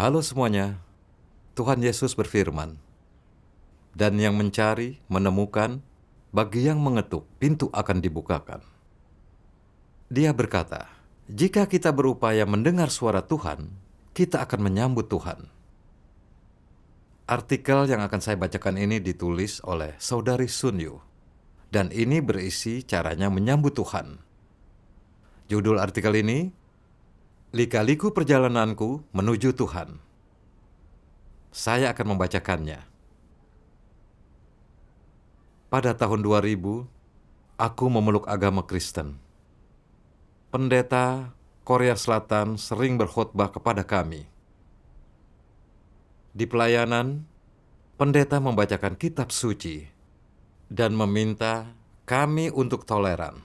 Halo semuanya, Tuhan Yesus berfirman, "Dan yang mencari, menemukan, bagi yang mengetuk, pintu akan dibukakan." Dia berkata, jika kita berupaya mendengar suara Tuhan, kita akan menyambut Tuhan. Artikel yang akan saya bacakan ini ditulis oleh Saudari Sun Yu, dan ini berisi caranya menyambut Tuhan. Judul artikel ini, Lika-liku Perjalananku Menuju Tuhan. Saya akan membacakannya. Pada tahun 2000, aku memeluk agama Kristen. Pendeta Korea Selatan sering berkhotbah kepada kami. Di pelayanan, pendeta membacakan kitab suci dan meminta kami untuk toleran.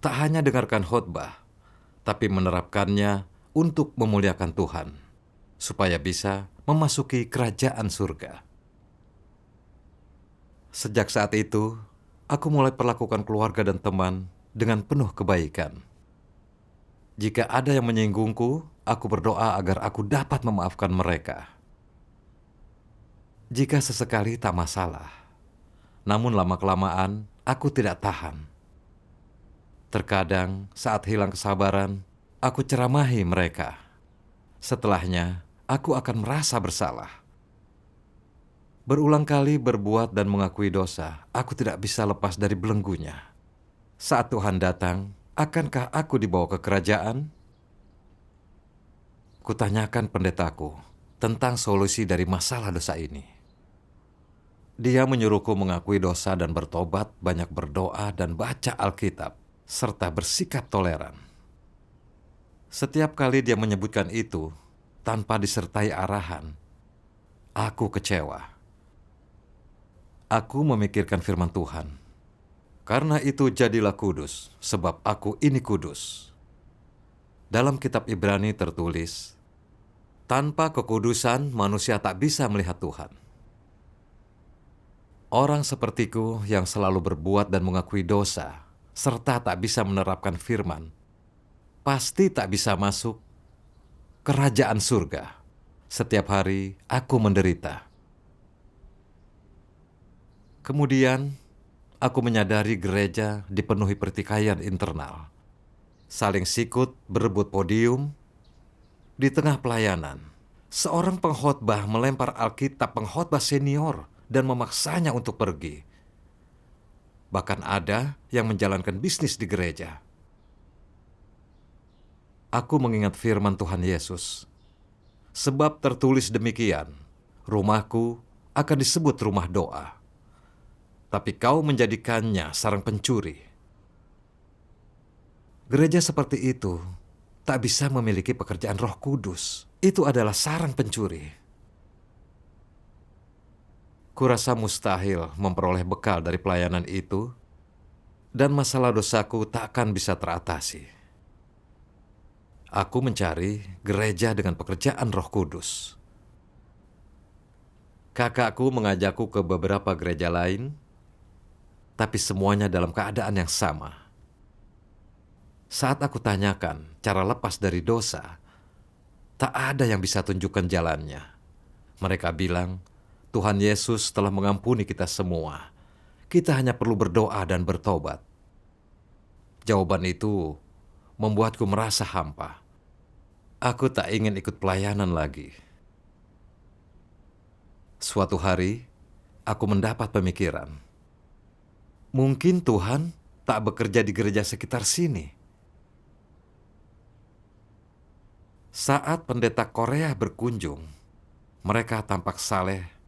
Tak hanya dengarkan khotbah, tapi menerapkannya untuk memuliakan Tuhan, supaya bisa memasuki kerajaan surga. Sejak saat itu, aku mulai perlakukan keluarga dan teman dengan penuh kebaikan. Jika ada yang menyinggungku, aku berdoa agar aku dapat memaafkan mereka. Jika sesekali tak masalah, namun lama-kelamaan aku tidak tahan. Terkadang saat hilang kesabaran, aku ceramahi mereka. Setelahnya, aku akan merasa bersalah. Berulang kali berbuat dan mengakui dosa, aku tidak bisa lepas dari belenggunya. Saat Tuhan datang, akankah aku dibawa ke kerajaan? Kutanyakan pendetaku tentang solusi dari masalah dosa ini. Dia menyuruhku mengakui dosa dan bertobat, banyak berdoa dan baca Alkitab, serta bersikap toleran. Setiap kali dia menyebutkan itu, tanpa disertai arahan, aku kecewa. Aku memikirkan firman Tuhan. Karena itu jadilah kudus, sebab aku ini kudus. Dalam kitab Ibrani tertulis, tanpa kekudusan manusia tak bisa melihat Tuhan. Orang sepertiku yang selalu berbuat dan mengakui dosa, serta tak bisa menerapkan firman, pasti tak bisa masuk kerajaan surga. Setiap hari aku menderita. Kemudian, aku menyadari gereja dipenuhi pertikaian internal. Saling sikut berebut podium. Di tengah pelayanan, seorang pengkhotbah melempar Alkitab pengkhotbah senior dan memaksanya untuk pergi. Bahkan ada yang menjalankan bisnis di gereja. Aku mengingat firman Tuhan Yesus. Sebab tertulis demikian, rumahku akan disebut rumah doa. Tapi kau menjadikannya sarang pencuri. Gereja seperti itu tak bisa memiliki pekerjaan Roh Kudus. Itu adalah sarang pencuri. Kurasa mustahil memperoleh bekal dari pelayanan itu, dan masalah dosaku tak akan bisa teratasi. Aku mencari gereja dengan pekerjaan Roh Kudus. Kakakku mengajakku ke beberapa gereja lain, tapi semuanya dalam keadaan yang sama. Saat aku tanyakan cara lepas dari dosa, tak ada yang bisa tunjukkan jalannya. Mereka bilang, Tuhan Yesus telah mengampuni kita semua. Kita hanya perlu berdoa dan bertobat. Jawaban itu membuatku merasa hampa. Aku tak ingin ikut pelayanan lagi. Suatu hari, aku mendapat pemikiran. Mungkin Tuhan tak bekerja di gereja sekitar sini. Saat pendeta Korea berkunjung, mereka tampak saleh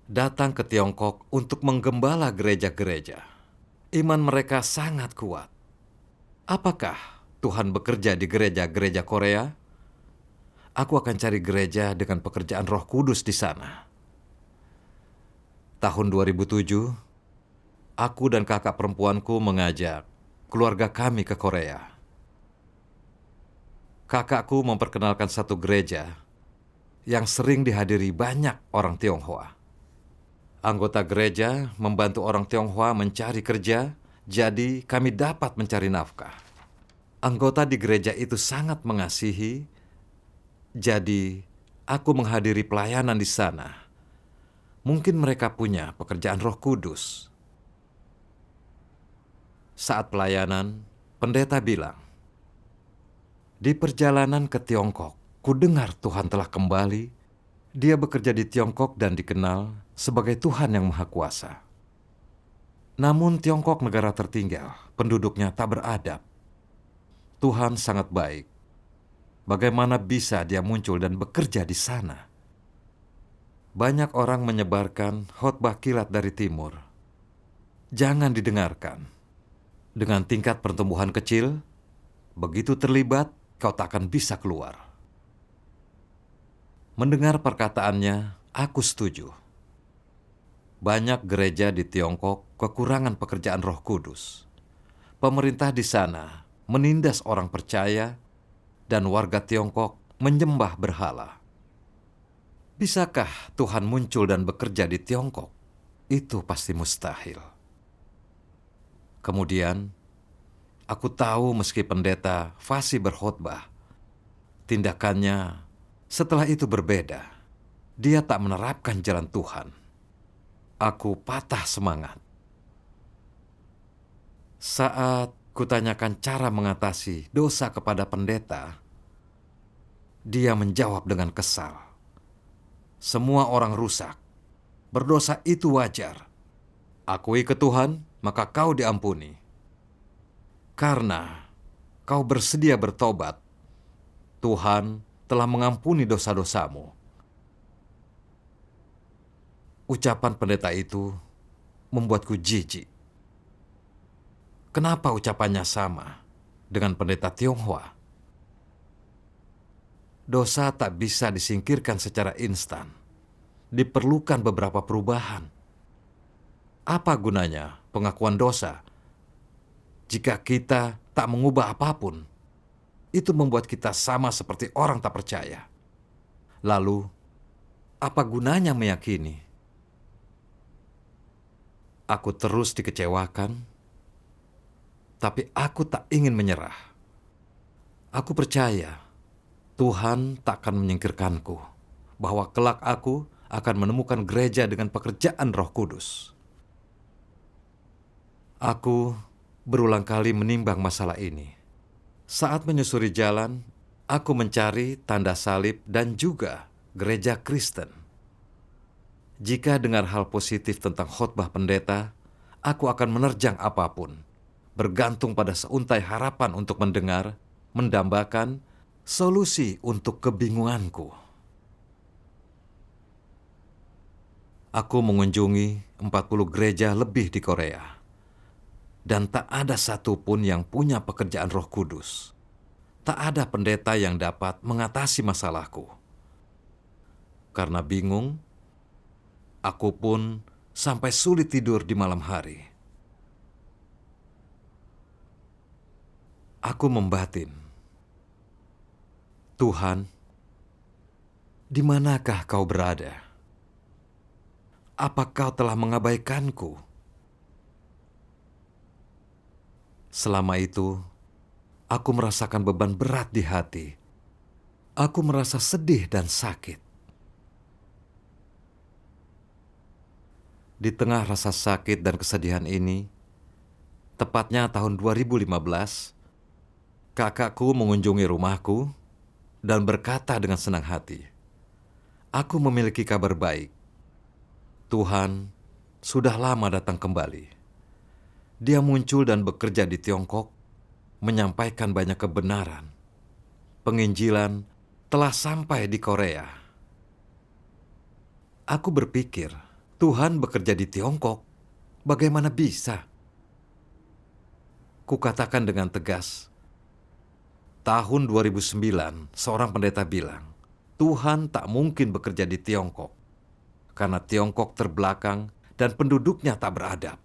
datang ke Tiongkok untuk menggembala gereja-gereja. Iman mereka sangat kuat. Apakah Tuhan bekerja di gereja-gereja Korea? Aku akan cari gereja dengan pekerjaan Roh Kudus di sana. Tahun 2007, aku dan kakak perempuanku mengajak keluarga kami ke Korea. Kakakku memperkenalkan satu gereja yang sering dihadiri banyak orang Tionghoa. Anggota gereja membantu orang Tionghoa mencari kerja, jadi kami dapat mencari nafkah. Anggota di gereja itu sangat mengasihi, jadi aku menghadiri pelayanan di sana. Mungkin mereka punya pekerjaan Roh Kudus. Saat pelayanan, pendeta bilang, "Di perjalanan ke Tiongkok, kudengar Tuhan telah kembali. Dia bekerja di Tiongkok dan dikenal sebagai Tuhan yang Maha Kuasa. Namun Tiongkok negara tertinggal, penduduknya tak beradab. Tuhan sangat baik. Bagaimana bisa dia muncul dan bekerja di sana?" Banyak orang menyebarkan khotbah kilat dari timur. Jangan didengarkan. Dengan tingkat pertumbuhan kecil, begitu terlibat, kau tak akan bisa keluar. Mendengar perkataannya, aku setuju. Banyak gereja di Tiongkok kekurangan pekerjaan Roh Kudus. Pemerintah di sana menindas orang percaya dan warga Tiongkok menyembah berhala. Bisakah Tuhan muncul dan bekerja di Tiongkok? Itu pasti mustahil. Kemudian, aku tahu meski pendeta fasih berkhotbah, tindakannya setelah itu berbeda. Dia tak menerapkan jalan Tuhan. Aku patah semangat. Saat kutanyakan cara mengatasi dosa kepada pendeta, dia menjawab dengan kesal. Semua orang rusak. Berdosa itu wajar. Akui ke Tuhan, maka kau diampuni. Karena kau bersedia bertobat, Tuhan telah mengampuni dosa-dosamu. Ucapan pendeta itu membuatku jijik. Kenapa ucapannya sama dengan pendeta Tionghoa? Dosa tak bisa disingkirkan secara instan. Diperlukan beberapa perubahan. Apa gunanya pengakuan dosa jika kita tak mengubah apapun? Itu membuat kita sama seperti orang tak percaya. Lalu, apa gunanya meyakini? Aku terus dikecewakan, tapi aku tak ingin menyerah. Aku percaya Tuhan tak akan menyingkirkanku, bahwa kelak aku akan menemukan gereja dengan pekerjaan Roh Kudus. Aku berulang kali menimbang masalah ini. Saat menyusuri jalan, aku mencari tanda salib dan juga gereja Kristen. Jika dengar hal positif tentang khotbah pendeta, aku akan menerjang apapun, bergantung pada seuntai harapan untuk mendengar, mendambakan solusi untuk kebingunganku. Aku mengunjungi 40 gereja lebih di Korea, dan tak ada satupun yang punya pekerjaan Roh Kudus. Tak ada pendeta yang dapat mengatasi masalahku. Karena bingung, aku pun sampai sulit tidur di malam hari. Aku membatin, Tuhan, di manakah kau berada? Apa kau telah mengabaikanku? Selama itu, aku merasakan beban berat di hati. Aku merasa sedih dan sakit. Di tengah rasa sakit dan kesedihan ini, tepatnya tahun 2015, kakakku mengunjungi rumahku dan berkata dengan senang hati, "Aku memiliki kabar baik. Tuhan sudah lama datang kembali. Dia muncul dan bekerja di Tiongkok, menyampaikan banyak kebenaran. Penginjilan telah sampai di Korea." Aku berpikir, Tuhan bekerja di Tiongkok. Bagaimana bisa? Kukatakan dengan tegas, tahun 2009, seorang pendeta bilang, Tuhan tak mungkin bekerja di Tiongkok, karena Tiongkok terbelakang dan penduduknya tak beradab.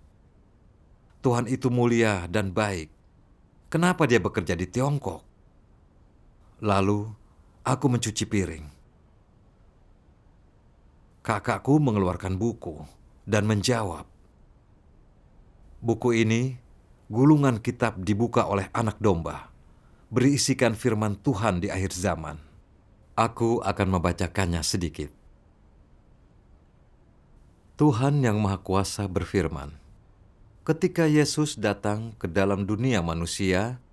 Tuhan itu mulia dan baik. Kenapa dia bekerja di Tiongkok? Lalu, aku mencuci piring. Kakakku mengeluarkan buku dan menjawab, buku ini, gulungan kitab dibuka oleh anak domba, berisikan firman Tuhan di akhir zaman. Aku akan membacakannya sedikit. Tuhan Yang Maha Kuasa berfirman, ketika Yesus datang ke dalam dunia manusia,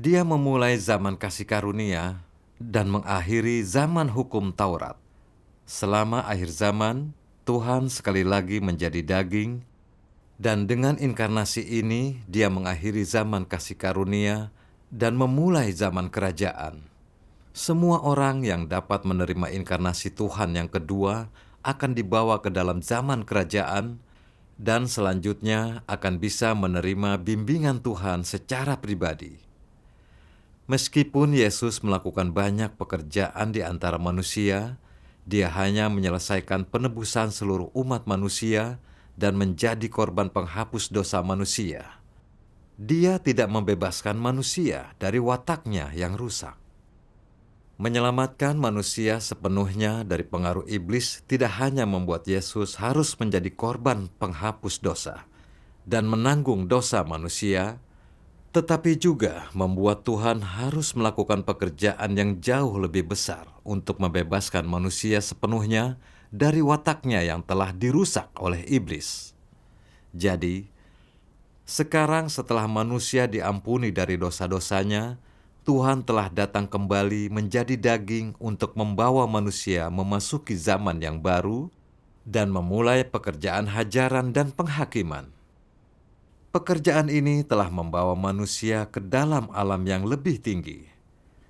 Dia memulai zaman kasih karunia dan mengakhiri zaman hukum Taurat. Selama akhir zaman, Tuhan sekali lagi menjadi daging, dan dengan inkarnasi ini Dia mengakhiri zaman kasih karunia dan memulai zaman kerajaan. Semua orang yang dapat menerima inkarnasi Tuhan yang kedua akan dibawa ke dalam zaman kerajaan dan selanjutnya akan bisa menerima bimbingan Tuhan secara pribadi. Meskipun Yesus melakukan banyak pekerjaan di antara manusia, Dia hanya menyelesaikan penebusan seluruh umat manusia dan menjadi korban penghapus dosa manusia. Dia tidak membebaskan manusia dari wataknya yang rusak. Menyelamatkan manusia sepenuhnya dari pengaruh iblis tidak hanya membuat Yesus harus menjadi korban penghapus dosa dan menanggung dosa manusia, tetapi juga membuat Tuhan harus melakukan pekerjaan yang jauh lebih besar untuk membebaskan manusia sepenuhnya dari wataknya yang telah dirusak oleh iblis. Jadi, sekarang setelah manusia diampuni dari dosa-dosanya, Tuhan telah datang kembali menjadi daging untuk membawa manusia memasuki zaman yang baru dan memulai pekerjaan hajaran dan penghakiman. Pekerjaan ini telah membawa manusia ke dalam alam yang lebih tinggi.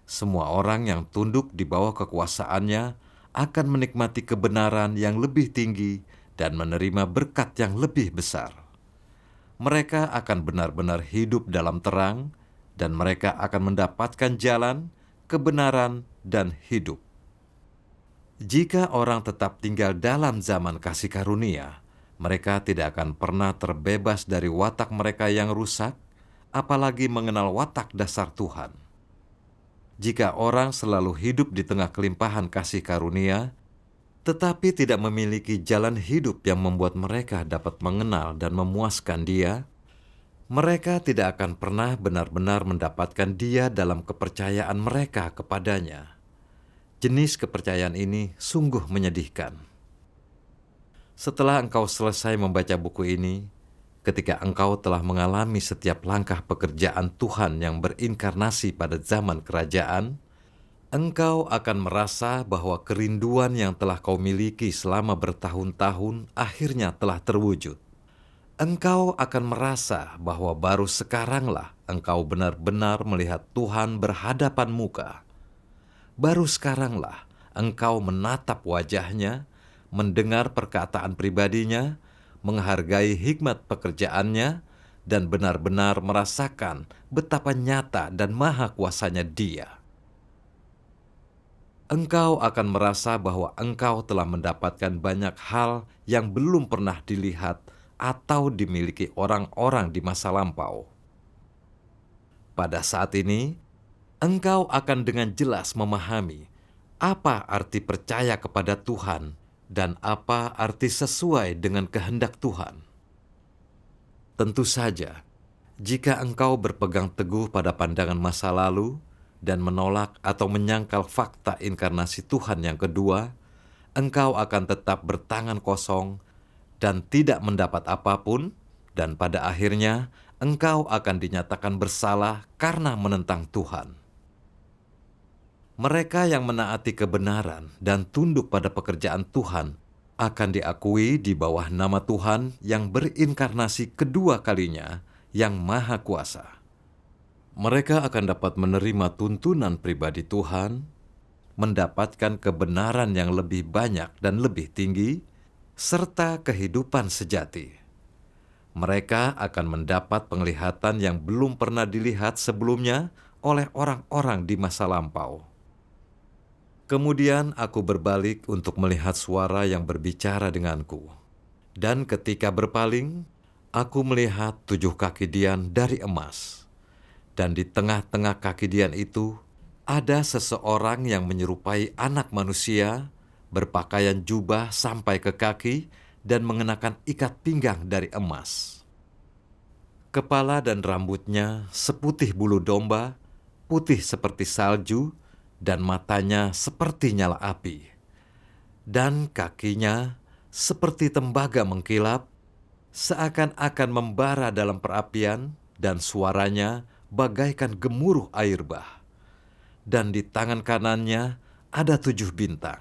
Semua orang yang tunduk di bawah kekuasaannya akan menikmati kebenaran yang lebih tinggi dan menerima berkat yang lebih besar. Mereka akan benar-benar hidup dalam terang, dan mereka akan mendapatkan jalan, kebenaran, dan hidup. Jika orang tetap tinggal dalam zaman kasih karunia, mereka tidak akan pernah terbebas dari watak mereka yang rusak, apalagi mengenal watak dasar Tuhan. Jika orang selalu hidup di tengah kelimpahan kasih karunia, tetapi tidak memiliki jalan hidup yang membuat mereka dapat mengenal dan memuaskan Dia, mereka tidak akan pernah benar-benar mendapatkan Dia dalam kepercayaan mereka kepadanya. Jenis kepercayaan ini sungguh menyedihkan. Setelah engkau selesai membaca buku ini, ketika engkau telah mengalami setiap langkah pekerjaan Tuhan yang berinkarnasi pada zaman kerajaan, engkau akan merasa bahwa kerinduan yang telah kau miliki selama bertahun-tahun akhirnya telah terwujud. Engkau akan merasa bahwa baru sekaranglah engkau benar-benar melihat Tuhan berhadapan muka. Baru sekaranglah engkau menatap wajahnya, mendengar perkataan pribadinya, menghargai hikmat pekerjaannya, dan benar-benar merasakan betapa nyata dan maha kuasanya Dia. Engkau akan merasa bahwa engkau telah mendapatkan banyak hal yang belum pernah dilihat atau dimiliki orang-orang di masa lampau. Pada saat ini, engkau akan dengan jelas memahami apa arti percaya kepada Tuhan dan apa arti sesuai dengan kehendak Tuhan. Tentu saja, jika engkau berpegang teguh pada pandangan masa lalu dan menolak atau menyangkal fakta inkarnasi Tuhan yang kedua, engkau akan tetap bertangan kosong dan tidak mendapat apapun, dan pada akhirnya engkau akan dinyatakan bersalah karena menentang Tuhan. Mereka yang menaati kebenaran dan tunduk pada pekerjaan Tuhan akan diakui di bawah nama Tuhan yang berinkarnasi kedua kalinya, yang Maha Kuasa. Mereka akan dapat menerima tuntunan pribadi Tuhan, mendapatkan kebenaran yang lebih banyak dan lebih tinggi, serta kehidupan sejati. Mereka akan mendapat penglihatan yang belum pernah dilihat sebelumnya oleh orang-orang di masa lampau. Kemudian aku berbalik untuk melihat suara yang berbicara denganku. Dan ketika berpaling, aku melihat 7 kaki dian dari emas. Dan di tengah-tengah kaki dian itu, ada seseorang yang menyerupai anak manusia, berpakaian jubah sampai ke kaki dan mengenakan ikat pinggang dari emas. Kepala dan rambutnya seputih bulu domba, putih seperti salju, dan matanya seperti nyala api, dan kakinya seperti tembaga mengkilap, seakan-akan membara dalam perapian, dan suaranya bagaikan gemuruh air bah. Dan di tangan kanannya ada 7 bintang.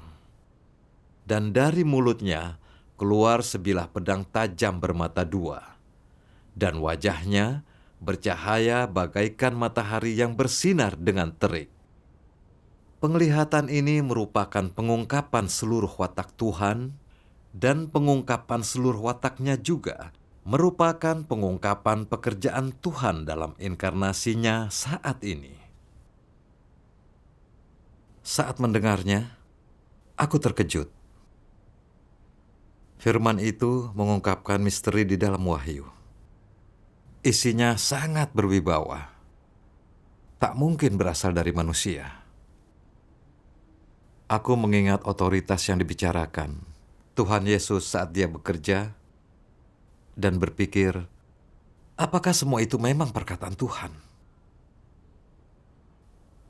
Dan dari mulutnya keluar sebilah pedang tajam bermata 2, dan wajahnya bercahaya bagaikan matahari yang bersinar dengan terik. Penglihatan ini merupakan pengungkapan seluruh watak Tuhan, dan pengungkapan seluruh wataknya juga merupakan pengungkapan pekerjaan Tuhan dalam inkarnasinya saat ini. Saat mendengarnya, aku terkejut. Firman itu mengungkapkan misteri di dalam Wahyu. Isinya sangat berwibawa. Tak mungkin berasal dari manusia. Aku mengingat otoritas yang dibicarakan Tuhan Yesus saat dia bekerja, dan berpikir, apakah semua itu memang perkataan Tuhan?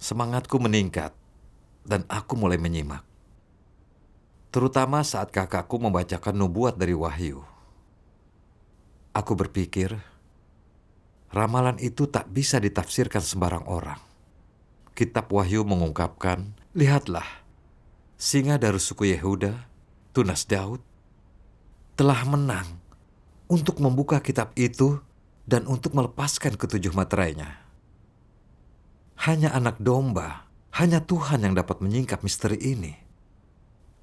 Semangatku meningkat, dan aku mulai menyimak. Terutama saat kakakku membacakan nubuat dari Wahyu. Aku berpikir, ramalan itu tak bisa ditafsirkan sembarang orang. Kitab Wahyu mengungkapkan, lihatlah, singa dari suku Yehuda, tunas Daud, telah menang untuk membuka kitab itu dan untuk melepaskan ketujuh materainya. Hanya anak domba, hanya Tuhan yang dapat menyingkap misteri ini.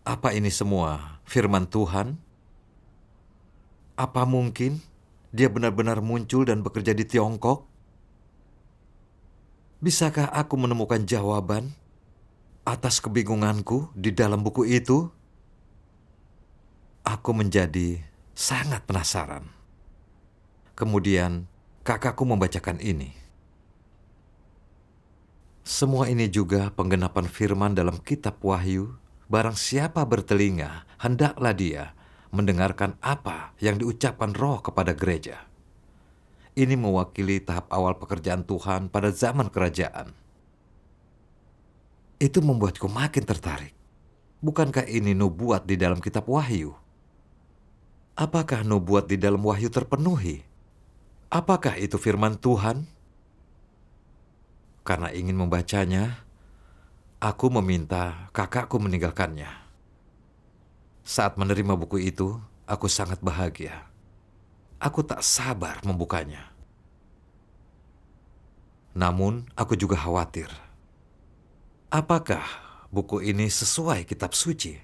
Apa ini semua firman Tuhan? Apa mungkin dia benar-benar muncul dan bekerja di Tiongkok? Bisakah aku menemukan jawaban atas kebingunganku di dalam buku itu? Aku menjadi sangat penasaran. Kemudian kakakku membacakan ini. Semua ini juga penggenapan firman dalam kitab Wahyu. Barang siapa bertelinga, hendaklah dia mendengarkan apa yang diucapkan Roh kepada gereja. Ini mewakili tahap awal pekerjaan Tuhan pada zaman kerajaan. Itu membuatku makin tertarik. Bukankah ini nubuat di dalam kitab Wahyu? Apakah nubuat di dalam Wahyu terpenuhi? Apakah itu firman Tuhan? Karena ingin membacanya, aku meminta kakakku meninggalkannya. Saat menerima buku itu, aku sangat bahagia. Aku tak sabar membukanya. Namun, aku juga khawatir. Apakah buku ini sesuai kitab suci?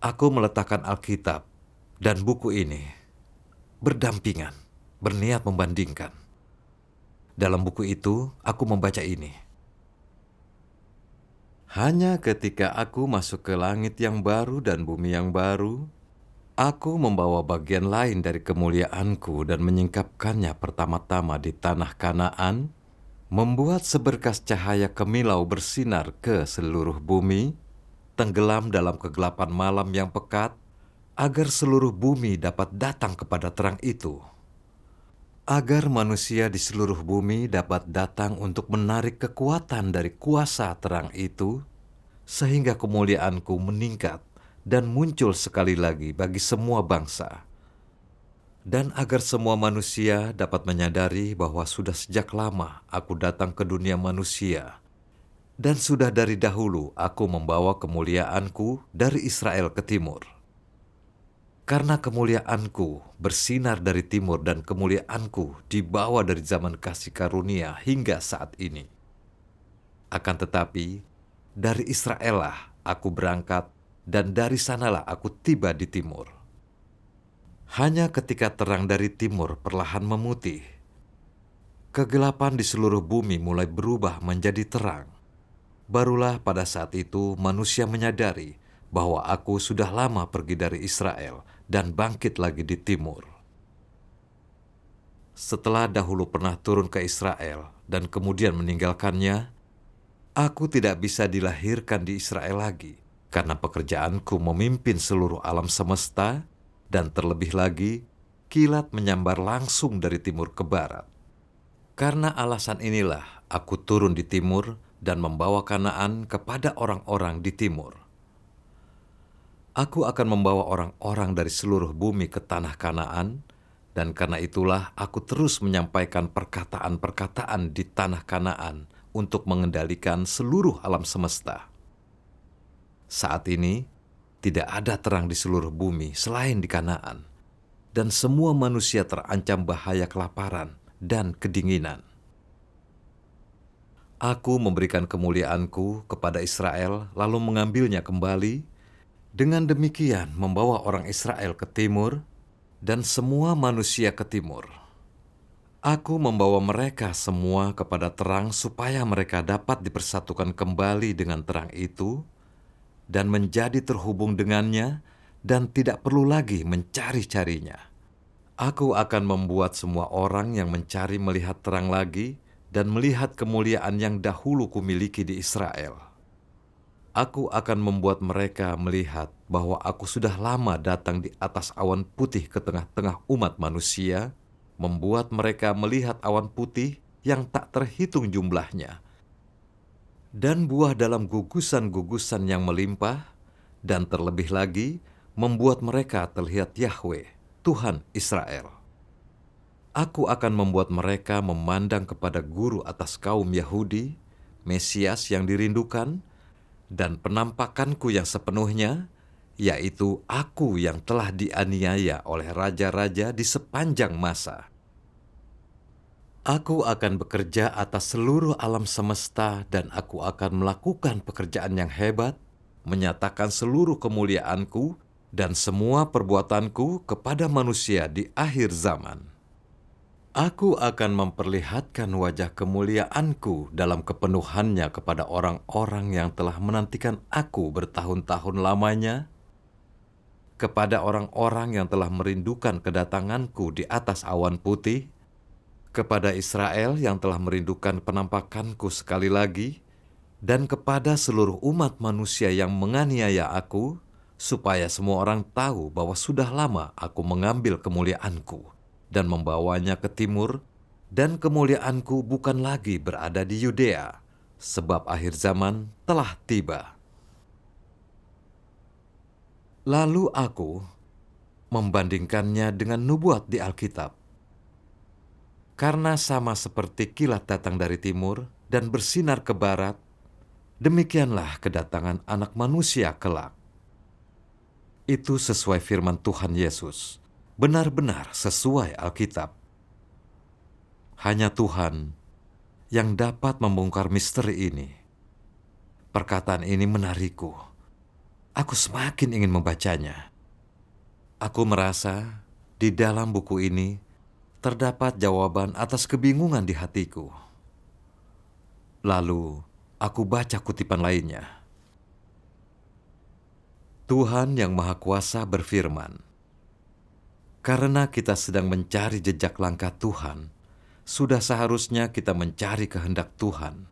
Aku meletakkan Alkitab dan buku ini berdampingan, berniat membandingkan. Dalam buku itu, aku membaca ini. Hanya ketika aku masuk ke langit yang baru dan bumi yang baru, aku membawa bagian lain dari kemuliaanku dan menyingkapkannya pertama-tama di tanah Kanaan, membuat seberkas cahaya kemilau bersinar ke seluruh bumi, tenggelam dalam kegelapan malam yang pekat, agar seluruh bumi dapat datang kepada terang itu. Agar manusia di seluruh bumi dapat datang untuk menarik kekuatan dari kuasa terang itu, sehingga kemuliaanku meningkat dan muncul sekali lagi bagi semua bangsa. Dan agar semua manusia dapat menyadari bahwa sudah sejak lama aku datang ke dunia manusia, dan sudah dari dahulu aku membawa kemuliaanku dari Israel ke timur. Karena kemuliaanku bersinar dari timur dan kemuliaanku dibawa dari zaman kasih karunia hingga saat ini. Akan tetapi, dari Israel lah aku berangkat dan dari sanalah aku tiba di timur. Hanya ketika terang dari timur perlahan memutih, kegelapan di seluruh bumi mulai berubah menjadi terang. Barulah pada saat itu manusia menyadari bahwa aku sudah lama pergi dari Israel dan bangkit lagi di timur. Setelah dahulu pernah turun ke Israel dan kemudian meninggalkannya, aku tidak bisa dilahirkan di Israel lagi karena pekerjaanku memimpin seluruh alam semesta, dan terlebih lagi kilat menyambar langsung dari timur ke barat. Karena alasan inilah aku turun di timur dan membawa Kanaan kepada orang-orang di timur. Aku akan membawa orang-orang dari seluruh bumi ke tanah Kanaan, dan karena itulah aku terus menyampaikan perkataan-perkataan di tanah Kanaan untuk mengendalikan seluruh alam semesta. Saat ini, tidak ada terang di seluruh bumi selain di Kanaan, dan semua manusia terancam bahaya kelaparan dan kedinginan. Aku memberikan kemuliaanku kepada Israel, lalu mengambilnya kembali, dengan demikian membawa orang Israel ke timur, dan semua manusia ke timur. Aku membawa mereka semua kepada terang supaya mereka dapat dipersatukan kembali dengan terang itu dan menjadi terhubung dengannya dan tidak perlu lagi mencari-carinya. Aku akan membuat semua orang yang mencari melihat terang lagi dan melihat kemuliaan yang dahulu kumiliki di Israel. Aku akan membuat mereka melihat bahwa aku sudah lama datang di atas awan putih ke tengah-tengah umat manusia, membuat mereka melihat awan putih yang tak terhitung jumlahnya, dan buah dalam gugusan-gugusan yang melimpah, dan terlebih lagi membuat mereka terlihat Yahweh, Tuhan Israel. Aku akan membuat mereka memandang kepada guru atas kaum Yahudi, Mesias yang dirindukan, dan penampakanku yang sepenuhnya, yaitu aku yang telah dianiaya oleh raja-raja di sepanjang masa. Aku akan bekerja atas seluruh alam semesta dan aku akan melakukan pekerjaan yang hebat, menyatakan seluruh kemuliaanku dan semua perbuatanku kepada manusia di akhir zaman. Aku akan memperlihatkan wajah kemuliaanku dalam kepenuhannya kepada orang-orang yang telah menantikan aku bertahun-tahun lamanya, kepada orang-orang yang telah merindukan kedatanganku di atas awan putih, kepada Israel yang telah merindukan penampakanku sekali lagi, dan kepada seluruh umat manusia yang menganiaya aku, supaya semua orang tahu bahwa sudah lama aku mengambil kemuliaanku dan membawanya ke timur, dan kemuliaanku bukan lagi berada di Yudea, sebab akhir zaman telah tiba. Lalu aku membandingkannya dengan nubuat di Alkitab. Karena sama seperti kilat datang dari timur dan bersinar ke barat, demikianlah kedatangan Anak Manusia kelak. Itu sesuai firman Tuhan Yesus, benar-benar sesuai Alkitab. Hanya Tuhan yang dapat membongkar misteri ini. Perkataan ini menarikku. Aku semakin ingin membacanya. Aku merasa di dalam buku ini terdapat jawaban atas kebingungan di hatiku. Lalu aku baca kutipan lainnya. Tuhan yang Maha Kuasa berfirman, "Karena kita sedang mencari jejak langkah Tuhan, sudah seharusnya kita mencari kehendak Tuhan,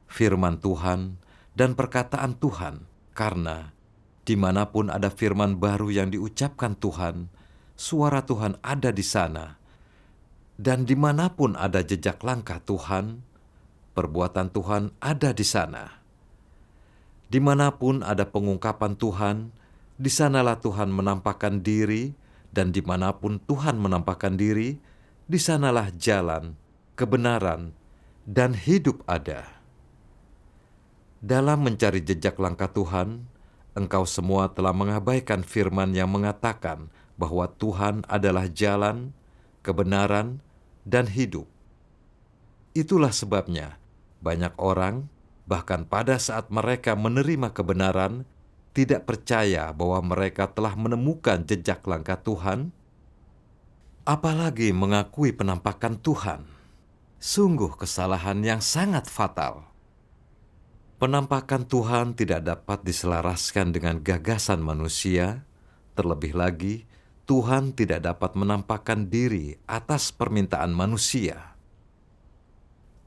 firman Tuhan, dan perkataan Tuhan, karena dimanapun ada firman baru yang diucapkan Tuhan, suara Tuhan ada di sana, dan dimanapun ada jejak langkah Tuhan, perbuatan Tuhan ada di sana. Dimanapun ada pengungkapan Tuhan, di sanalah Tuhan menampakkan diri, dan dimanapun Tuhan menampakkan diri, di sanalah jalan, kebenaran, dan hidup ada." Dalam mencari jejak langkah Tuhan, engkau semua telah mengabaikan firman yang mengatakan bahwa Tuhan adalah jalan, kebenaran, dan hidup. Itulah sebabnya banyak orang, bahkan pada saat mereka menerima kebenaran, tidak percaya bahwa mereka telah menemukan jejak langkah Tuhan, apalagi mengakui penampakan Tuhan. Sungguh kesalahan yang sangat fatal. Penampakan Tuhan tidak dapat diselaraskan dengan gagasan manusia, terlebih lagi Tuhan tidak dapat menampakkan diri atas permintaan manusia.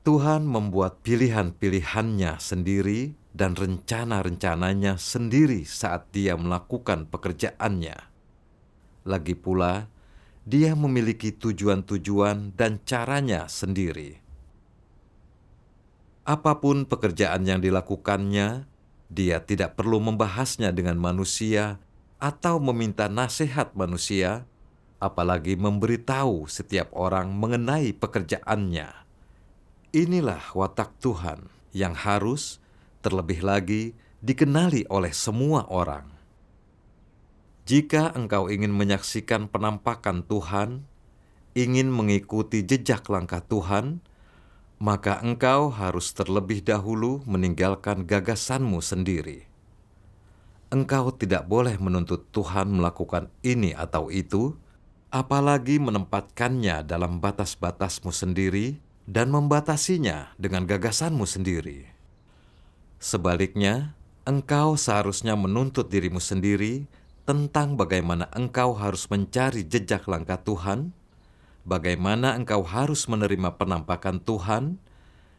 Tuhan membuat pilihan-pilihannya sendiri dan rencana-rencananya sendiri saat Dia melakukan pekerjaannya. Lagi pula, Dia memiliki tujuan-tujuan dan caranya sendiri. Apapun pekerjaan yang dilakukannya, dia tidak perlu membahasnya dengan manusia atau meminta nasihat manusia, apalagi memberitahu setiap orang mengenai pekerjaannya. Inilah watak Tuhan yang harus, terlebih lagi, dikenali oleh semua orang. Jika engkau ingin menyaksikan penampakan Tuhan, ingin mengikuti jejak langkah Tuhan, maka engkau harus terlebih dahulu meninggalkan gagasanmu sendiri. Engkau tidak boleh menuntut Tuhan melakukan ini atau itu, apalagi menempatkannya dalam batas-batasmu sendiri dan membatasinya dengan gagasanmu sendiri. Sebaliknya, engkau seharusnya menuntut dirimu sendiri tentang bagaimana engkau harus mencari jejak langkah Tuhan, bagaimana engkau harus menerima penampakan Tuhan,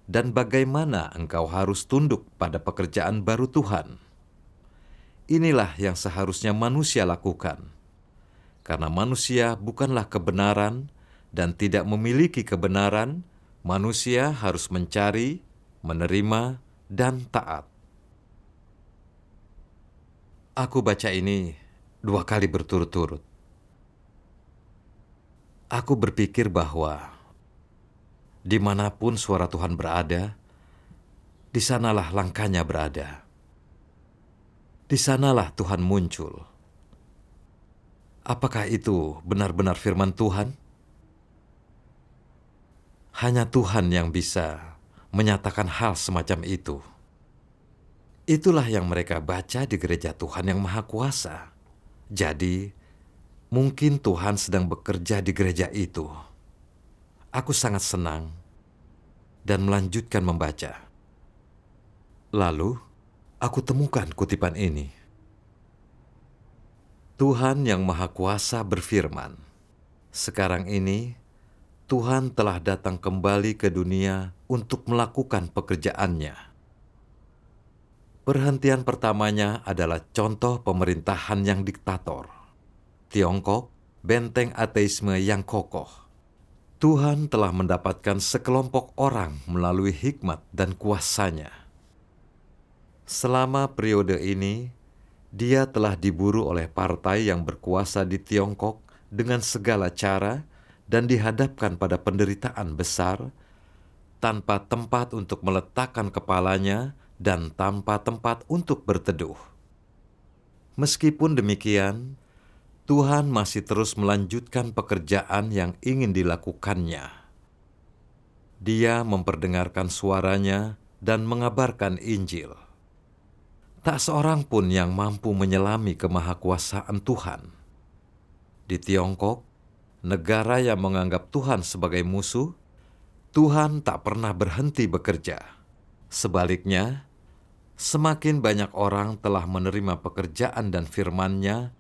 dan bagaimana engkau harus tunduk pada pekerjaan baru Tuhan. Inilah yang seharusnya manusia lakukan. Karena manusia bukanlah kebenaran dan tidak memiliki kebenaran, manusia harus mencari, menerima, dan taat. Aku baca ini 2 kali berturut-turut. Aku berpikir bahwa dimanapun suara Tuhan berada, di sanalah langkahnya berada. Di sanalah Tuhan muncul. Apakah itu benar-benar firman Tuhan? Hanya Tuhan yang bisa menyatakan hal semacam itu. Itulah yang mereka baca di gereja Tuhan yang Maha Kuasa. Jadi, mungkin Tuhan sedang bekerja di gereja itu. Aku sangat senang dan melanjutkan membaca. Lalu, aku temukan kutipan ini. Tuhan yang Maha Kuasa berfirman, "Sekarang ini, Tuhan telah datang kembali ke dunia untuk melakukan pekerjaannya." Perhentian pertamanya adalah contoh pemerintahan yang diktator. Tiongkok, benteng ateisme yang kokoh. Tuhan telah mendapatkan sekelompok orang melalui hikmat dan kuasanya. Selama periode ini, dia telah diburu oleh partai yang berkuasa di Tiongkok dengan segala cara dan dihadapkan pada penderitaan besar, tanpa tempat untuk meletakkan kepalanya dan tanpa tempat untuk berteduh. Meskipun demikian, Tuhan masih terus melanjutkan pekerjaan yang ingin dilakukannya. Dia memperdengarkan suaranya dan mengabarkan Injil. Tak seorang pun yang mampu menyelami kemahakuasaan Tuhan. Di Tiongkok, negara yang menganggap Tuhan sebagai musuh, Tuhan tak pernah berhenti bekerja. Sebaliknya, semakin banyak orang telah menerima pekerjaan dan firman-Nya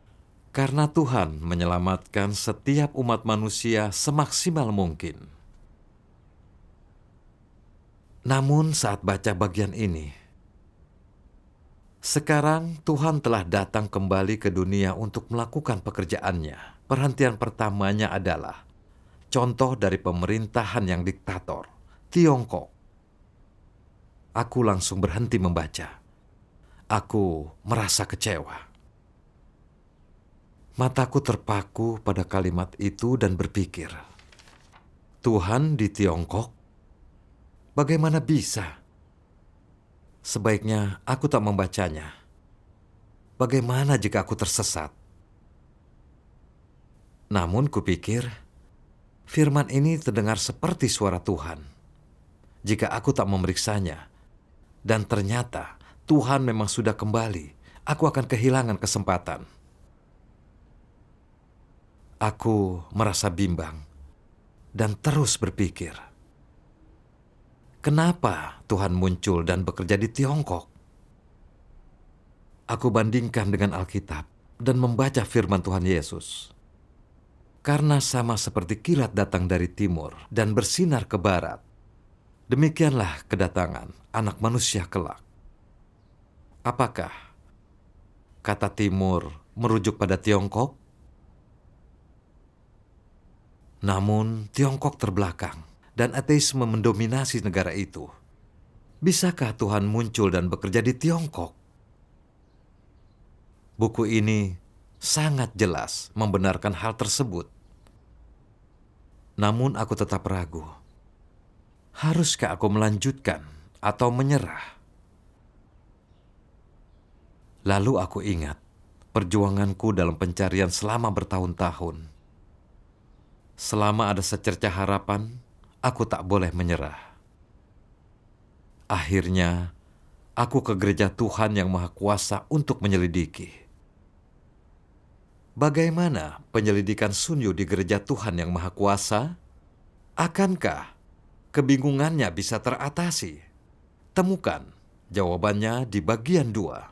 karena Tuhan menyelamatkan setiap umat manusia semaksimal mungkin. Namun saat baca bagian ini, sekarang Tuhan telah datang kembali ke dunia untuk melakukan pekerjaannya. Perhentian pertamanya adalah contoh dari pemerintahan yang diktator, Tiongkok. Aku langsung berhenti membaca. Aku merasa kecewa. Mataku terpaku pada kalimat itu dan berpikir, Tuhan di Tiongkok? Bagaimana bisa? Sebaiknya aku tak membacanya. Bagaimana jika aku tersesat? Namun kupikir, firman ini terdengar seperti suara Tuhan. Jika aku tak memeriksanya, dan ternyata Tuhan memang sudah kembali, aku akan kehilangan kesempatan. Aku merasa bimbang dan terus berpikir, kenapa Tuhan muncul dan bekerja di Tiongkok? Aku bandingkan dengan Alkitab dan membaca firman Tuhan Yesus. Karena sama seperti kilat datang dari timur dan bersinar ke barat, demikianlah kedatangan Anak Manusia kelak. Apakah kata timur merujuk pada Tiongkok? Namun Tiongkok terbelakang dan ateisme mendominasi negara itu. Bisakah Tuhan muncul dan bekerja di Tiongkok? Buku ini sangat jelas membenarkan hal tersebut. Namun aku tetap ragu. Haruskah aku melanjutkan atau menyerah? Lalu aku ingat perjuanganku dalam pencarian selama bertahun-tahun. Selama ada secercah harapan, aku tak boleh menyerah. Akhirnya, aku ke gereja Tuhan yang Maha Kuasa untuk menyelidiki. Bagaimana penyelidikan Sun Yu di gereja Tuhan yang Maha Kuasa? Akankah kebingungannya bisa teratasi? Temukan jawabannya di bagian 2.